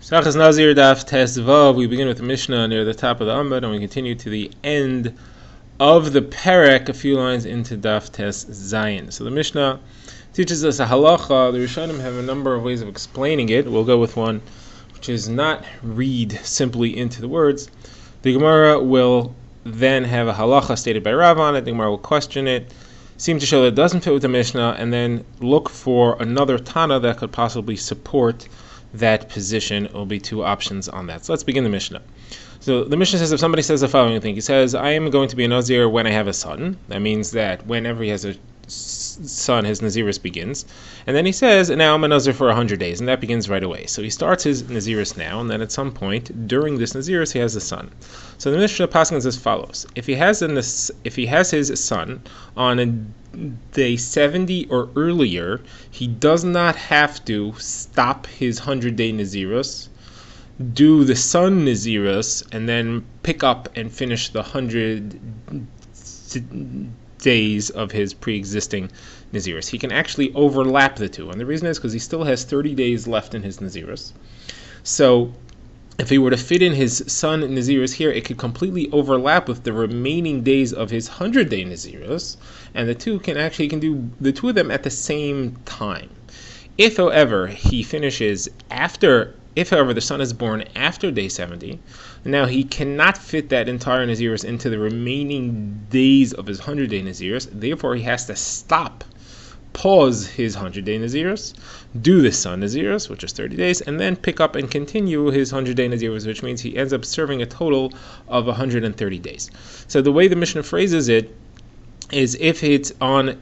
Sachas Nazir Daf Tes Vav. We begin with the Mishnah near the top of the Amud, and we continue to the end of the Perek, a few lines into Daf Tes Zayin. So the Mishnah teaches us a halacha. The Rishonim have a number of ways of explaining it. We'll go with one, which is not read simply into the words. The Gemara will then have a halacha stated by Rav on it. The Gemara will question it, seem to show that it doesn't fit with the Mishnah, and then look for another Tana that could possibly support that position. Will be two options on that. So let's begin the Mishnah. So the Mishnah says, if somebody says the following thing, he says, I am going to be a Nazir when I have a son. That means that whenever he has a son, his Nazirus begins. And then he says, now I'm a Nazir for 100 days, and that begins right away. So he starts his Nazirus now, and then at some point during this Nazirus, he has a son. So the Mishnah passes as follows. If he has his son on day 70 or earlier, he does not have to stop his 100-day Nazirus, do the son Nazirus, and then pick up and finish the 100 days of his pre-existing Nazirus. He can actually overlap the two, and the reason is because he still has 30 days left in his Nazirus. So if he were to fit in his son Nazirus here, it could completely overlap with the remaining days of his 100-day Nazirus, and the two can do the two of them at the same time. If, however, the son is born after day 70, now he cannot fit that entire Nazirus into the remaining days of his 100-day Nazirus. Therefore, he has to pause his 100-day Nazirus, do the son Nazirus, which is 30 days, and then pick up and continue his 100-day Nazirus, which means he ends up serving a total of 130 days. So the way the Mishnah phrases it is, if it's on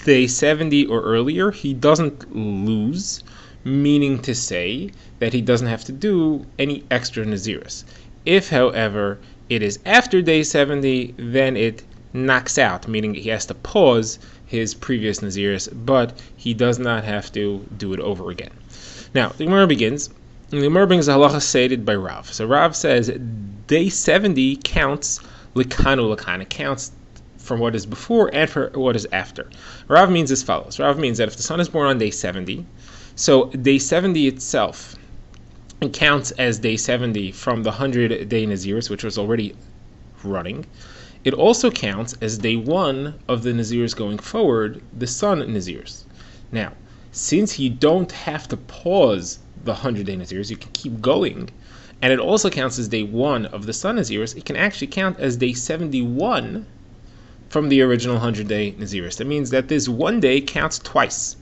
day 70 or earlier, he doesn't lose, meaning to say that he doesn't have to do any extra Nazirus. If, however, it is after day 70, then it knocks out, meaning he has to pause his previous Nazirus, but he does not have to do it over again. Now, the Gemara begins, and the Gemara brings a halacha stated by Rav. So Rav says day 70 counts likanu lakan. It counts from what is before and for what is after. Rav means as follows. Rav means that if the son is born on day 70, so day 70 itself, it counts as day 70 from the 100-day Nazirus, which was already running. It also counts as day 1 of the Nazirus going forward, the son Nazirus. Now, since you don't have to pause the 100-day Nazirus, you can keep going, and it also counts as day 1 of the son Nazirus, it can actually count as day 71 from the original 100-day Nazirus. That means that this one day counts twice.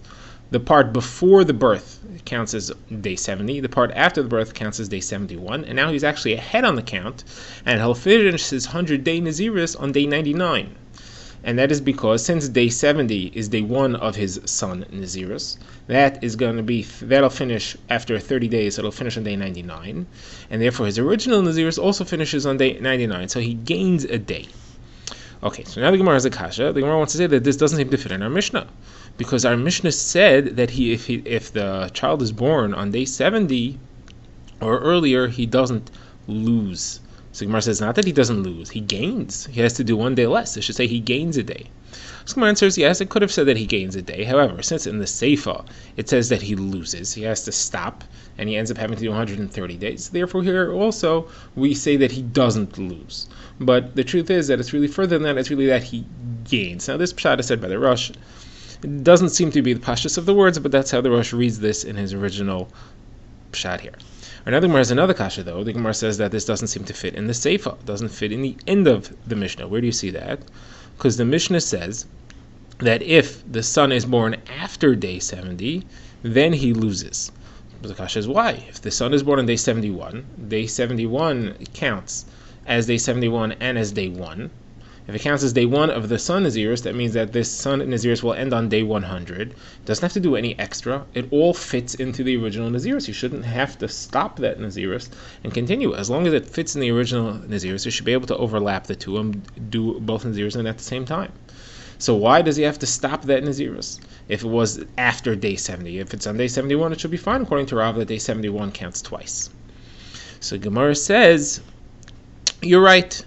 The part before the birth counts as day 70. The part after the birth counts as day 71. And now he's actually ahead on the count, and he'll finish his 100-day Nazirus on day 99. And that is because since day 70 is day 1 of his son Nazirus, that'll finish after 30 days. It'll finish on day 99, and therefore his original Nazirus also finishes on day 99. So he gains a day. Okay, so now the Gemara has a kasha. The Gemara wants to say that this doesn't seem to fit in our Mishnah, because our Mishnah said that if the child is born on day 70 or earlier, he doesn't lose. So Gemara says not that he doesn't lose, he gains. He has to do one day less. It should say he gains a day. So Gemara answers, yes, it could have said that he gains a day. However, since in the Seifa it says that he loses, he has to stop, and he ends up having to do 130 days. Therefore, here also we say that he doesn't lose. But the truth is that it's really further than that. It's really that he gains. Now, this pshat is said by the Rosh. It doesn't seem to be the pashtus of the words, but that's how the Rosh reads this in his original pshat here. Another Gemara has another kasha, though. The Gemara says that this doesn't seem to fit in the Seifa. It doesn't fit in the end of the Mishnah. Where do you see that? Because the Mishnah says that if the son is born after day 70, then he loses. But the kasha is why? If the son is born on day 71 counts as day 71 and as day 1. If it counts as day 1 of the son Nazirus, that means that this son Nazirus will end on day 100. It doesn't have to do any extra. It all fits into the original Nazirus. You shouldn't have to stop that Nazirus and continue. As long as it fits in the original Nazirus, you should be able to overlap the two and do both Nazirus at the same time. So why does he have to stop that Nazirus if it was after day 70? If it's on day 71, it should be fine, according to Rav, that day 71 counts twice. So Gemara says, you're right.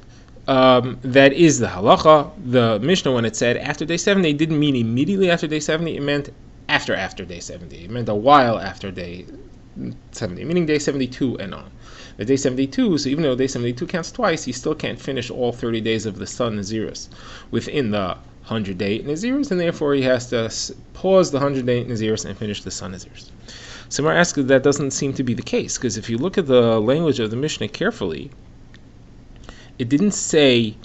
That is the halacha. The Mishnah, when it said after day 70, it didn't mean immediately after day 70. It meant after day 70. It meant a while after day 70, meaning day 72 and on. The day 72, so even though day 72 counts twice, he still can't finish all 30 days of the sun Nazirus within the 100-day Nazirus, and therefore he has to pause the 100-day Nazirus and finish the sun Nazirus. So Mar asks that doesn't seem to be the case, because if you look at the language of the Mishnah carefully, it didn't say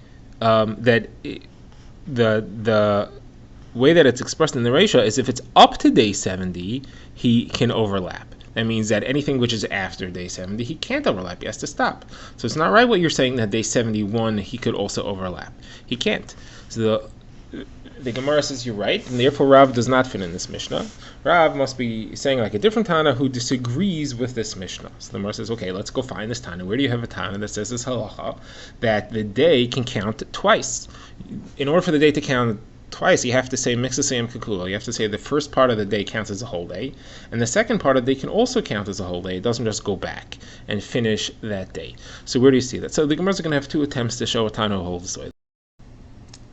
that the way that it's expressed in the Reisha is if it's up to day 70, he can overlap. That means that anything which is after day 70, he can't overlap. He has to stop. So it's not right what you're saying that day 71, he could also overlap. He can't. So the Gemara says you're right, and therefore Rav does not fit in this Mishnah. Rav must be saying like a different Tana who disagrees with this Mishnah. So the Gemara says, okay, let's go find this Tana. Where do you have a Tana that says this halacha, that the day can count twice? In order for the day to count twice, you have to say Mixasayim Kikulo. You have to say the first part of the day counts as a whole day, and the second part of the day can also count as a whole day. It doesn't just go back and finish that day. So where do you see that? So the Gemara is going to have two attempts to show a Tana who holds this way.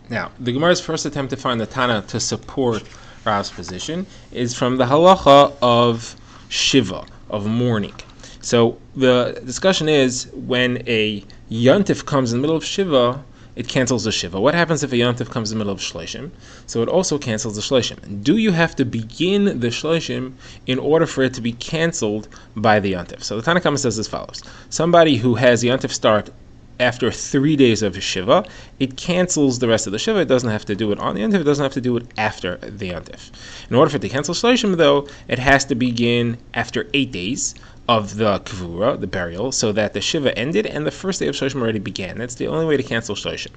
Now, the Gemara's first attempt to find the Tana to support Rav's position is from the halacha of Shiva, of mourning. So the discussion is when a Yontif comes in the middle of Shiva, it cancels the Shiva. What happens if a Yontif comes in the middle of Shloshim? So it also cancels the Shloshim. Do you have to begin the Shloshim in order for it to be canceled by the Yontif? So the Tana Kama says as follows. Somebody who has the Yontif start after 3 days of Shiva, it cancels the rest of the Shiva. It doesn't have to do it on the Yontif. It doesn't have to do it after the Yontif. In order for it to cancel Shloshim, though, it has to begin after 8 days of the Kvura, the burial, so that the Shiva ended and the first day of Shloshim already began. That's the only way to cancel Shloshim.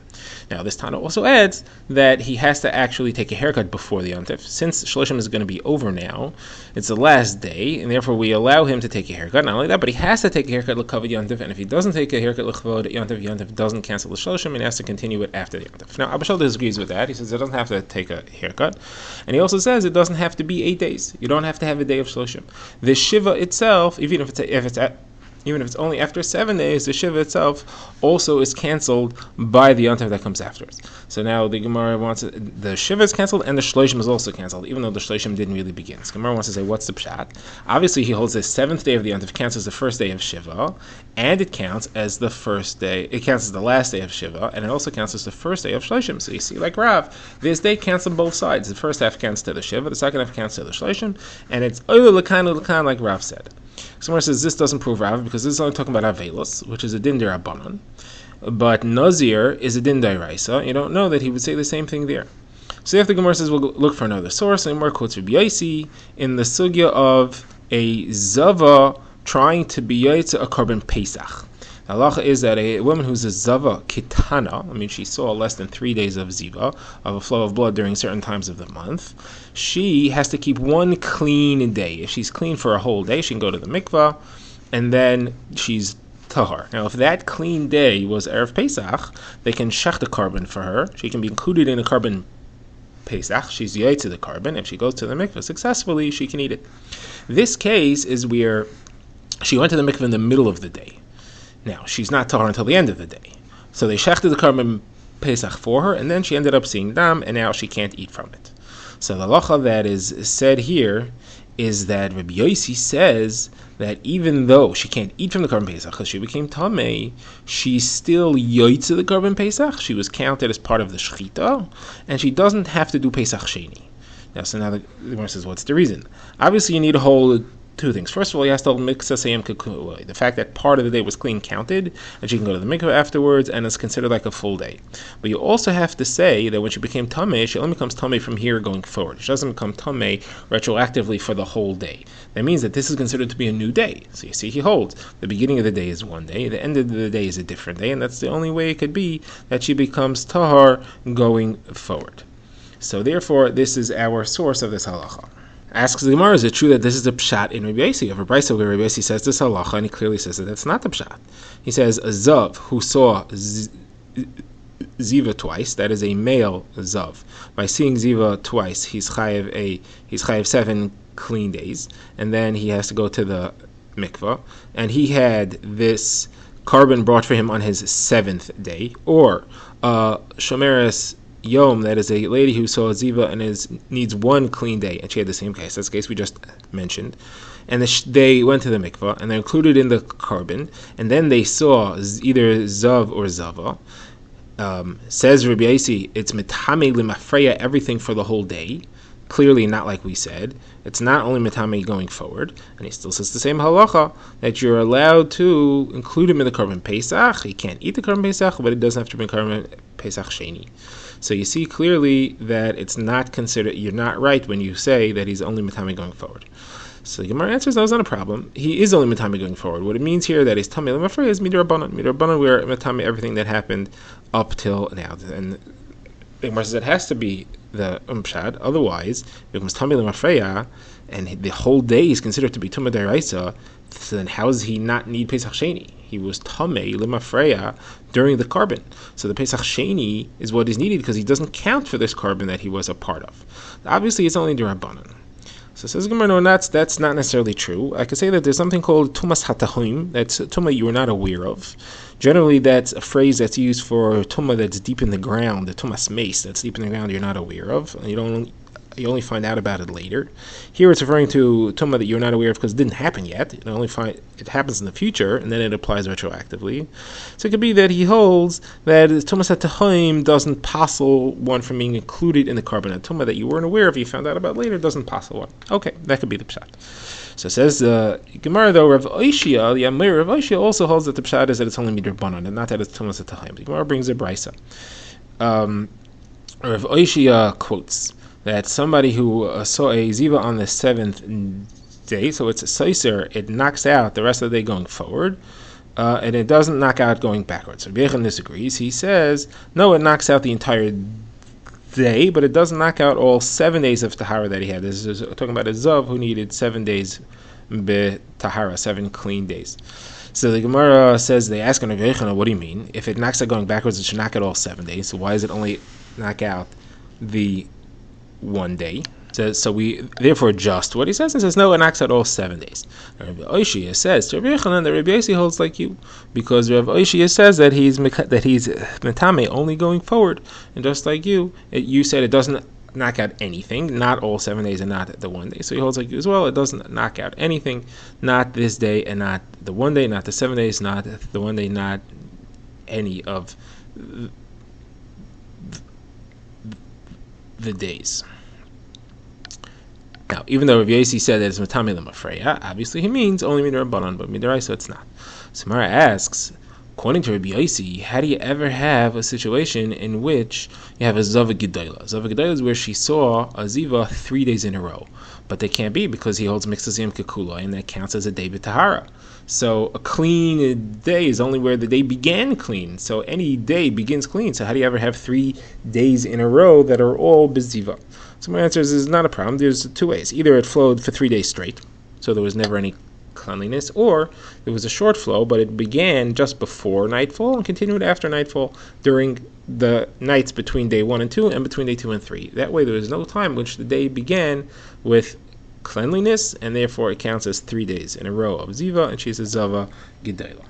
Now, this Tana also adds that he has to actually take a haircut before the Yontif. Since Shloshim is going to be over now, it's the last day, and therefore we allow him to take a haircut. Not only that, but he has to take a hairkat l'kavod Yontif, and if he doesn't take a hairkat l'kavod Yontif, Yontif doesn't cancel the Shloshim, and he has to continue it after the Yontif. Now, Abba Shal disagrees with that. He says it doesn't have to take a haircut, and he also says it doesn't have to be 8 days. You don't have to have a day of Shloshim. The Shiva itself, even if it's only after 7 days, the Shiva itself also is canceled by the Yontif that comes afterwards. So now the Gemara wants the Shiva is canceled and the Shloshim is also canceled, even though the Shloshim didn't really begin. So Gemara wants to say, what's the pshat? Obviously, he holds the 7th day of the Yontif counts as the first day of Shiva, and it counts as the first day. It counts as the last day of Shiva, and it also counts as the first day of Shloshim. So you see, like Rav, this day counts on both sides. The first half counts to the Shiva, the second half counts to the Shloshim, and it's Lakan, like Rav said. Someone says this doesn't prove Rav because this is only talking about Avelos, which is a din d'Rabbanan, but Nazir is a din d'Oraisa. You don't know that he would say the same thing there. So if the Gemara says we'll look for another source, and more quotes Rabbi Yosi in the sugya of a Zava trying to be Yaitza a Korban Pesach. The halacha is that a woman who's a Zava Kitana, I mean she saw less than 3 days of Ziva, of a flow of blood during certain times of the month, she has to keep one clean day. If she's clean for a whole day, she can go to the mikvah, and then she's tahar. Now, if that clean day was Erev Pesach, they can shech the carbon for her. She can be included in a carbon Pesach. She's yay to the carbon. If she goes to the mikvah successfully, she can eat it. This case is where she went to the mikvah in the middle of the day. Now, she's not tahar until the end of the day. So they shechted the carbon Pesach for her, and then she ended up seeing dam, and now she can't eat from it. So the halacha that is said here is that Rabbi Yosi says that even though she can't eat from the carbon Pesach because she became tamei, she's still yoytze the carbon Pesach. She was counted as part of the shechita, and she doesn't have to do Pesach Sheni. Now, so now the Gemara says, what's the reason? Obviously, you need to hold two things. First of all, you have to mix the fact that part of the day was clean counted, and she can go to the mikveh afterwards, and it's considered like a full day. But you also have to say that when she became tamei, she only becomes tamei from here going forward. She doesn't become tamei retroactively for the whole day. That means that this is considered to be a new day. So you see, he holds the beginning of the day is one day, the end of the day is a different day, and that's the only way it could be that she becomes tahar going forward. So therefore, this is our source of this halacha. Asks the Gemara, is it true that this is the pshat in Rabbi Yosi? Of a brayso where Rabbi Yosi says this halacha, and he clearly says that that's not the pshat. He says a zav who saw ziva twice, that is a male zav. By seeing ziva twice, he's chayev 7 clean days, and then he has to go to the mikvah, and he had this carbon brought for him on his 7th day, or shomeres Yom, that is a lady who saw Ziva and needs one clean day, and she had the same case. That's the case we just mentioned. and they went to the mikvah, and they're included in the carbon, and then they saw either zav or zava. Says Rabbi Yossi, it's mitame limafreya, everything for the whole day. Clearly not like we said. It's not only mitame going forward, and he still says the same halacha that you're allowed to include him in the carbon pesach. He can't eat the carbon pesach, but he doesn't have to bring carbon pesach sheni. So you see clearly that it's not considered. You're not right when you say that he's only mitame going forward. So the Gemara answers that was not a problem. He is only mitame going forward. What it means here that he's tamei lemafrei is midrabanan. Midrabanan, we are mitame everything that happened up till now, and the Gemara says it has to be the pshad. Otherwise, it becomes tamei lemafreya, and the whole day is considered to be tumah deraisa. So then, how does he not need pesach sheni? He was tamei lemafreya during the carbon. So the pesach sheni is what is needed because he doesn't count for this carbon that he was a part of. Obviously, it's only derabanan. So says Gemara, no, that's not necessarily true. I could say that there's something called tumas hatahim, that's tumah you were not aware of. Generally, that's a phrase that's used for tumah that's deep in the ground, the tumas mace that's deep in the ground you're not aware of, and you only find out about it later. Here it's referring to tumah that you're not aware of because it didn't happen yet. It happens in the future, and then it applies retroactively. So it could be that he holds that tumas hatahim doesn't passel one from being included in the carbon. A tumah that you weren't aware of, you found out about later, doesn't passel one. Okay, that could be the pshat. So it says Gemara though, Rav Oishia, the Amir Rav Oishia also holds that the pshat is that it's only midrabanan and not that it's tumas hatahim. The Gemara brings a brisa. Rav Oishia quotes that somebody who saw a ziva on the 7th day, so it's a seiser, it knocks out the rest of the day going forward, and it doesn't knock out going backwards. So Rabbi Yechon disagrees. He says, no, it knocks out the entire day, but it doesn't knock out all 7 days of tahara that he had. This is talking about a zav who needed 7 days tahara, 7 clean days. So the Gemara says, they ask on Rabbi Yechon, what do you mean? If it knocks out going backwards, it should knock out all 7 days. So why does it only knock out the 1 day? So we therefore adjust what he says and says, no, it knocks out all 7 days. Rabbi Oishia says to Rabbi Yochanan that Rabbi Yossi holds like you, because Rabbi Oishia says that he's metame only going forward, and just like you said it doesn't knock out anything, not all 7 days and not the 1 day. So he holds like you as well. It doesn't knock out anything, not this day and not the 1 day, not the 7 days, not the 1 day, not any of the days. Now, even though Rav Yossi said that it's matame lemafreya, obviously he means only midrabanan, but midaraisa it's not. Samara asks, according to Rabbi Yossi, how do you ever have a situation in which you have a zava gedola? Zava gedola is where she saw a ziva 3 days in a row, but they can't be because he holds mixed yom kekula, and that counts as a day b'tahara. So a clean day is only where the day began clean. So any day begins clean. So how do you ever have 3 days in a row that are all beziva? So my answer is not a problem. There's 2 ways. Either it flowed for 3 days straight, so there was never any cleanliness, or it was a short flow, but it began just before nightfall and continued after nightfall during the nights between day 1 and 2 and between day 2 and 3. That way there was no time which the day began with cleanliness, and therefore it counts as 3 days in a row of ziva, and she's a zava gedola.